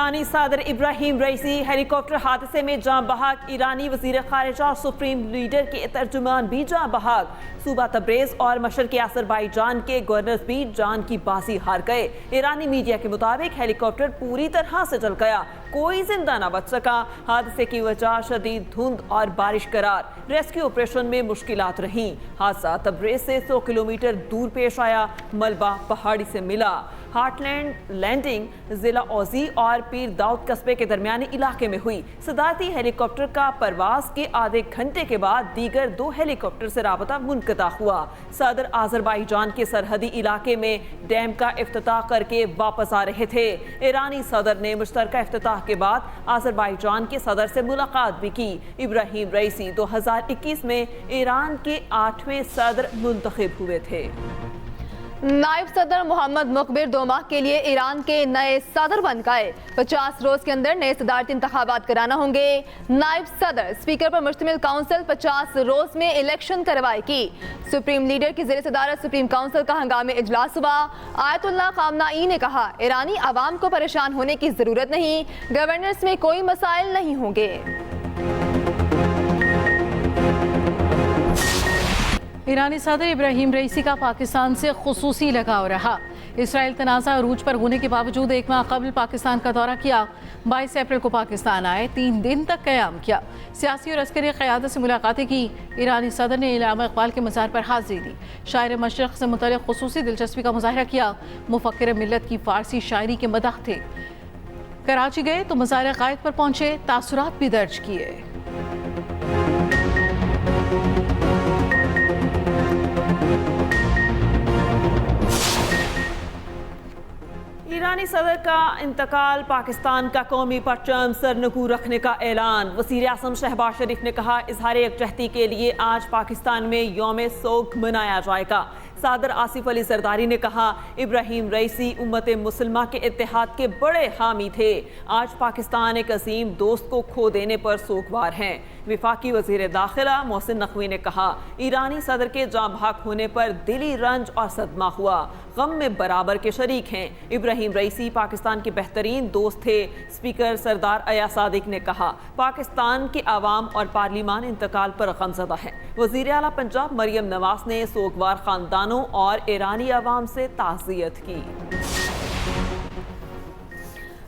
ईरानी सदर इब्राहिम रईसी हेलीकॉप्टर हादसे में जान बहक, ईरानी वजीर खारिजा और सुप्रीम लीडर के तर्जुमान भी जान बहक। सूबा तब्रेज और मशरक़ी अज़रबाईजान के गवर्नर्स भी जान की बाजी हार गए। ईरानी मीडिया के मुताबिक हेलीकॉप्टर पूरी तरह से जल गया, कोई जिंदा न बच सका। हादसे की वजह शदीद धुंध और बारिश करार, रेस्क्यू ऑपरेशन में मुश्किलात रहीं। हादसा तब्रेज से 100 किलोमीटर दूर पेश आया, मलबा पहाड़ी से मिला। हार्टलैंड लैंडिंग जिला औजी और पीर दाऊद कस्बे के दरमियानी इलाके में हुई। सदारती हेलीकॉप्टर का परवाज के आधे घंटे के बाद दीगर 2 हेलीकॉप्टर से राबता मुनक़ता हुआ। सदर अज़रबाईजान के सरहदी इलाके में डैम का इफ्तिताह करके वापस आ रहे थे। ईरानी सदर ने मुश्तरका इफ्तिताह के बाद अज़रबाईजान के सदर से मुलाकात भी की। इब्राहिम रईसी 2021 में ईरान के 8वें सदर मुंतखब हुए थे। नायब सदर मोहम्मद मुकबिर 2 माह के लिए ईरान के नए सदर बन गए। 50 रोज के अंदर नए सदारती इंतखाबात कराना होंगे। नायब सदर स्पीकर पर मुश्तमिल काउंसिल 50 रोज में इलेक्शन करवाएगी। सुप्रीम लीडर की ज़ेर सदारत सुप्रीम काउंसिल का हंगामी इजलास हुआ। आयतुल्लाह खामनाई ने कहा, ईरानी आवाम को परेशान होने की जरूरत नहीं, गवर्नेंस में कोई मसाइल नहीं होंगे। ईरानी सदर इब्राहिम रईसी का पाकिस्तान से खुसूसी लगाव रहा। इसराइल तनाज़ा अरूज पर होने के बावजूद 1 माह कबल पाकिस्तान का दौरा किया। 22 अप्रैल को पाकिस्तान आए, 3 दिन तक क़याम किया। सियासी और अस्करी क़यादत से मुलाकातें की। ईरानी सदर ने इल्लामा इक़बाल के मज़ार पर हाज़िरी दी। शायर मशरक़ से मुतल्लिक़ खुसूसी दिलचस्पी का मुज़ाहरा किया। मुफ़क्किर मिल्लत की फ़ारसी शायरी के मदाह थे। कराची गए तो मज़ार क़ायद पर पहुँचे, तासुरात भी दर्ज किए। ईरानी सदर का इंतकाल, पाकिस्तान का कौमी परचम सरनगू रखने का ऐलान। वज़ीर आज़म शहबाज शरीफ ने कहा, इज़हार यकजहती के लिए आज पाकिस्तान में यौम सोग मनाया जाएगा। सदर आसिफ अली जरदारी ने कहा, इब्राहिम रईसी उम्मत मुसलमा के इत्तेहाद के बड़े हामी थे। आज पाकिस्तान एक अजीम दोस्त को खो देने पर सोगवार हैं। विफाकी वज़ीर दाखिला मोहसिन नकवी ने कहा, ईरानी सदर के जाँ बहक होने पर दिली रंज और सदमा हुआ, गम में बराबर के शरीक हैं। इब्राहिम रईसी पाकिस्तान के बेहतरीन दोस्त थे। स्पीकर सरदार अया सादिक ने कहा, पाकिस्तान के अवाम और पार्लिमान इंतकाल पर गमज़दा है। वज़ीर आला पंजाब मरियम नवाज ने सोगवार खानदानों और ईरानी अवाम से ताज़ियत की।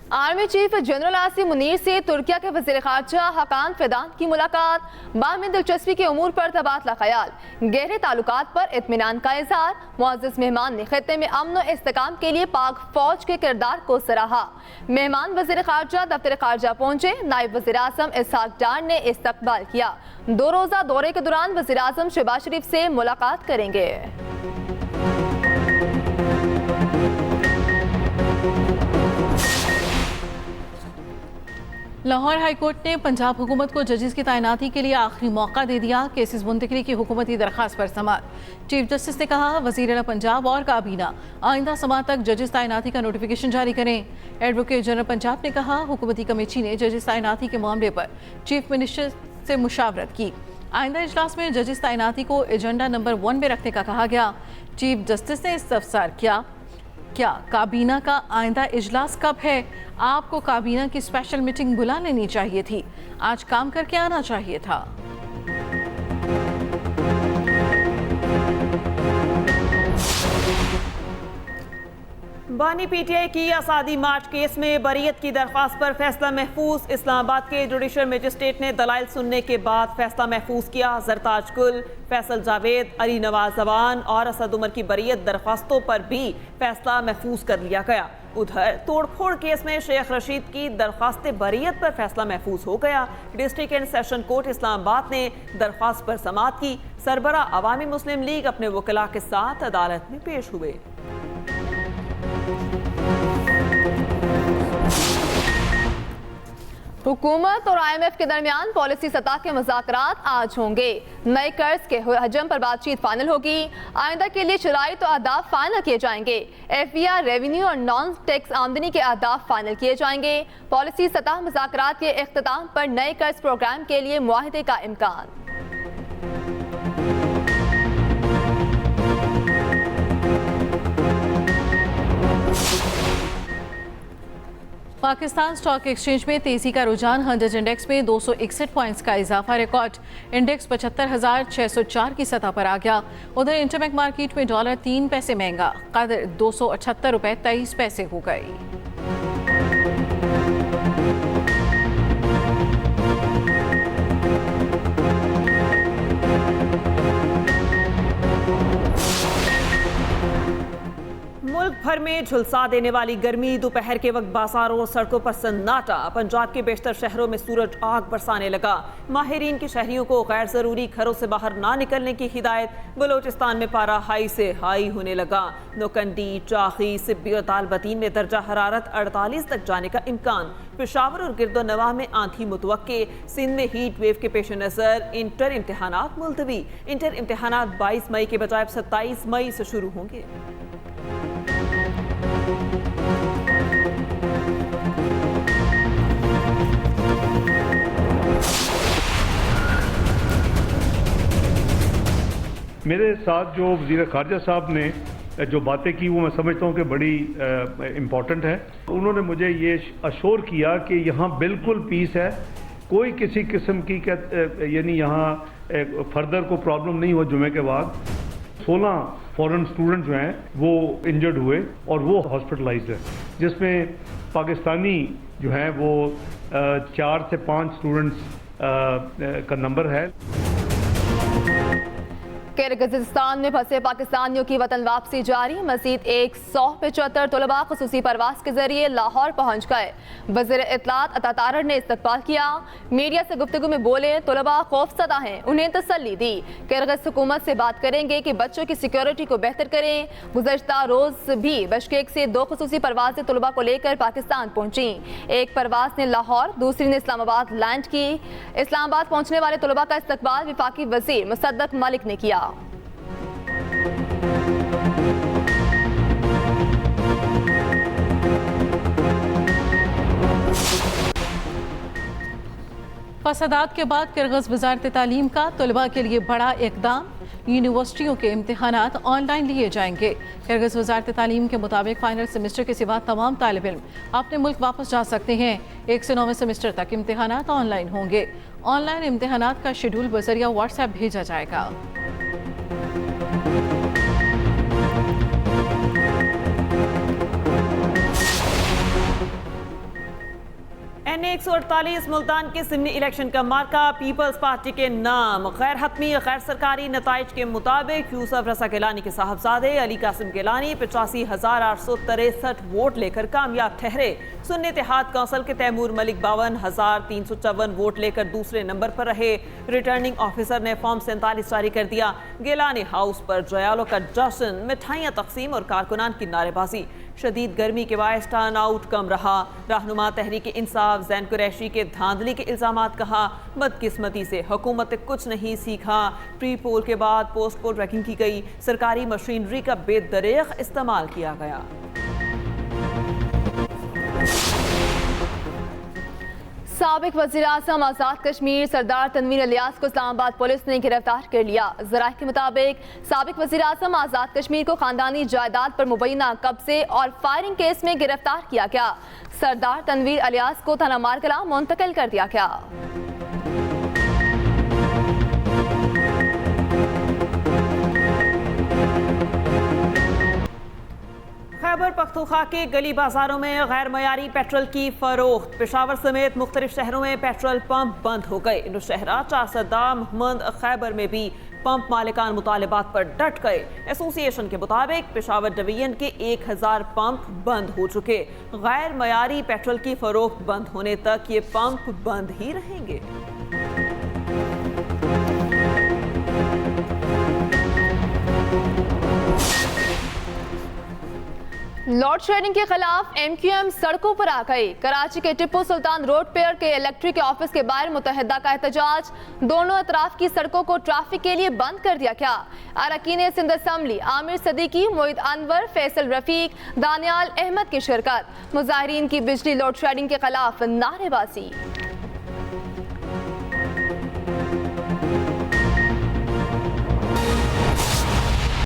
Army chief general Asim Munir से तुर्किया के वज़ीर ख़ारजा हकान फिदान की मुलाकात। बाहमी दिलचस्पी के उमूर पर तबादला ख्याल, गहरे ताल्लुकात पर इत्मीनान का इज़हार। मुअज़्ज़ज़ मेहमान ने खित्ते में अमन और इस्तेकाम के लिए पाक फौज के किरदार को सराहा। मेहमान वज़ीर ख़ारजा दफ्तर ख़ारजा पहुंचे। नायब वज़ीर आज़म इसहाक डार ने इस्तकबाल किया। 2 रोज़ा दौरे के दौरान वज़ीर आज़म शहबाज शरीफ से मुलाकात करेंगे। लाहौर हाईकोर्ट ने पंजाब हुकूमत को जजेस की तैनाती के लिए आखिरी मौका दे दिया। केसेस मुंतकली की हुकूमती दरख्वास्त पर समाअत। चीफ जस्टिस ने कहा, वज़ीर आला पंजाब और काबीना आइंदा समाअत तक जजेस तैनाती का नोटिफिकेशन जारी करें। एडवोकेट जनरल पंजाब ने कहा, हुकूमती कमेटी ने जजेस तैनाती के मामले पर चीफ मिनिस्टर से मुशावरत की। आइंदा इजलास में जजेस तैनाती को एजेंडा नंबर 1 में रखने का कहा गया। चीफ जस्टिस ने इस्तफसार किया, क्या काबीना का आइंदा इजलास कब है? आपको काबीना की स्पेशल मीटिंग बुला लेनी चाहिए थी, आज काम करके आना चाहिए था। बानी पीटीआई की आज़ादी मार्च केस में बरीयत की दरख्वास्त पर फैसला महफूज। इस्लामाबाद के जुडिशल मजिस्ट्रेट ने दलाइल सुनने के बाद फैसला महफूज किया। जरताज गुल, फैसल जावेद, अली नवाज जवान और असद उमर की बरीयत दरख्वास्तों पर भी फैसला महफूज कर लिया गया। उधर तोड़फोड़ केस में शेख रशीद की दरख्वास्त बरीयत पर फैसला महफूज हो गया। District and session court Islamabad ने दरख्वास्त पर समाअत की। सरबरा अवामी मुस्लिम लीग अपने वकला के साथ अदालत में पेश हुए। हुकूमत और IMF के दरमियान पॉलिसी सतह के मुज़ाकरात आज होंगे। नए कर्ज के हजम पर बातचीत फाइनल होगी। आइंदा के लिए शराइत और अहदाफ फाइनल किए जाएंगे। FBR, रेवेन्यू और नॉन टैक्स आमदनी के अहदाफ फाइनल किए जाएंगे। पॉलिसी सतह मुज़ाकरात के इख्तिताम पर नए कर्ज प्रोग्राम के लिए मुआहदे का इम्कान। पाकिस्तान स्टॉक एक्सचेंज में तेजी का रुझान, 100 इंडेक्स में 261 पॉइंट्स का इजाफा, रिकॉर्ड इंडेक्स 75,604 की सतह पर आ गया। उधर इंटरबैंक मार्केट में डॉलर 3 पैसे महंगा, कदर 278 रुपए 23 पैसे हो गई। मुल्क भर में झुलसा देने वाली गर्मी, दोपहर के वक्त बाजारों और सड़कों पर सन्नाटा। पंजाब के बेशतर शहरों में सूरज आग बरसाने लगा। माहिरीन की शहरियों को गैर जरूरी घरों से बाहर ना निकलने की हिदायत। बलोचिस्तान में पारा हाई से हाई होने लगा। नोकंडी, चाखी, सिब्बी और दालबतीन में दर्जा हरारत 48 तक जाने का इम्कान। पेशावर और गिरदोनवाह में आंधी मुतवक्के। सिंध में हीट वेव के पेश नज़र इंटर इम्तहानात मुलतवी। इंटर इम्तहानात 22 मई के बजाय 27 मई से शुरू होंगे। मेरे साथ जो वज़ीर ख़ारजा साहब ने जो बातें की वो मैं समझता हूँ कि बड़ी इम्पॉर्टेंट है। उन्होंने मुझे ये अश्योर किया कि यहाँ बिल्कुल पीस है, कोई किसी किस्म की यानी यहाँ फर्दर को प्रॉब्लम नहीं हुआ। जुमे के बाद 16 फॉरेन स्टूडेंट जो हैं वो इंजर्ड हुए और वो हॉस्पिटलाइज्ड है, जिसमें पाकिस्तानी जो हैं वो 4 से 5 स्टूडेंट्स का नंबर है। किर्गिज़स्तान में फंसे पाकिस्तानियों की वतन वापसी जारी। मज़ीद 175 तलबा खुसूसी परवास के जरिए लाहौर पहुँच गए। वज़ीर इत्तलात अता तारड़ ने इस्तकबाल किया। मीडिया से गुफ्तगू में बोले, तलबा खौफसदा हैं, उन्हें तसल्ली दी। किर्गिज़ हुकूमत से बात करेंगे कि बच्चों की सिक्योरिटी को बेहतर करें। गुज़श्ता रोज़ भी बिश्केक से 2 खुसूसी परवाज़ें तलबा को लेकर पाकिस्तान पहुँची। एक परवाज़ ने लाहौर, दूसरी ने इस्लामाबाद लैंड की। इस्लामाबाद पहुँचने वाले तलबा का इस्तकबाल वफाकी वज़ीर मुसद्दक मलिक ने किया। फसादात के बाद किर्गिज़ वज़ारत तालीम का तलबा के लिए बड़ा इक़दाम। यूनिवर्सिटियों के इम्तहानात ऑनलाइन लिए जाएंगे। किर्गिज़ वज़ारत तालीम के मुताबिक फ़ाइनल सेमेस्टर के सिवा तमाम तालिब इल्म अपने मुल्क वापस जा सकते हैं। 1 से 9वें सेमेस्टर तक इम्तहानात ऑनलाइन होंगे। ऑनलाइन इम्तहानात का शेड्यूल बज़रिया व्हाट्सएप भेजा जाएगा। NA-148 मुल्तान के सिमनी इलेक्शन का मार्का पीपल्स पार्टी के नाम। गैर हतमी गैर सरकारी नताइज के मुताबिक यूसुफ रज़ा गिलानी के साहबजादे अली कासिम गिलानी 85,863 वोट लेकर कामयाब ठहरे। सुन्नी इत्तेहाद कौंसिल के तैमूर मलिक 52,354 वोट लेकर दूसरे नंबर पर रहे। रिटर्निंग ऑफिसर ने फॉर्म 47 जारी कर दिया। गिलानी हाउस पर जयालों का जश्न, मिठाइयाँ तकसीम और कारकुनान की नारेबाजी। शदीद गर्मी के बायस टर्न आउट कम रहा। रहनुमा तहरीक इंसाफ ज़ैन कुरैशी के धांधली के इल्ज़ामात, कहा बदकिस्मती से हुकूमत ने कुछ नहीं सीखा। प्री पोल के बाद पोस्ट पोल रैंकिंग की गई। सरकारी मशीनरी का बेदरेग इस्तेमाल किया गया। साबिक वज़ीर-ए-आज़म आज़ाद कश्मीर सरदार तनवीर इलियास को इस्लामाबाद पुलिस ने गिरफ्तार कर लिया। ज़राए के मुताबिक साबिक वज़ीर-ए-आज़म आज़ाद कश्मीर को खानदानी जायदाद पर मुबैना कब्जे और फायरिंग केस में गिरफ्तार किया गया। सरदार तनवीर इलियास को थाना मारकला मुंतकिल कर दिया गया। खैबर पख्तूनख्वा के गली बाजारों में गैर मयारी पेट्रोल की फरोख्त। पेशावर समेत मुख्तलिफ शहरों में पेट्रोल पंप बंद हो गए। नौशहरा, चारसदा, मोहम्मद खैबर में भी पंप मालिकान मुतालिबात पर डट गए। एसोसिएशन के मुताबिक पेशावर डिवीजन के 1000 पंप बंद हो चुके। गैर मयारी पेट्रोल की फरोख्त बंद होने तक ये पंप बंद ही रहेंगे। लोड शेडिंग के खिलाफ MQM सड़कों पर आ गई। कराची के टिप्पू सुल्तान रोड पर के इलेक्ट्रिक ऑफिस के बाहर मुतहदा का एहतजाज। दोनों अतराफ की सड़कों को ट्रैफिक के लिए बंद कर दिया गया। अरकान सिंध असम्बली आमिर सदीकी, मोहित अनवर, फैसल रफीक, दानियाल अहमद की शिरकत। मुजाहिरीन की बिजली लोड शेडिंग के खिलाफ नारेबाजी।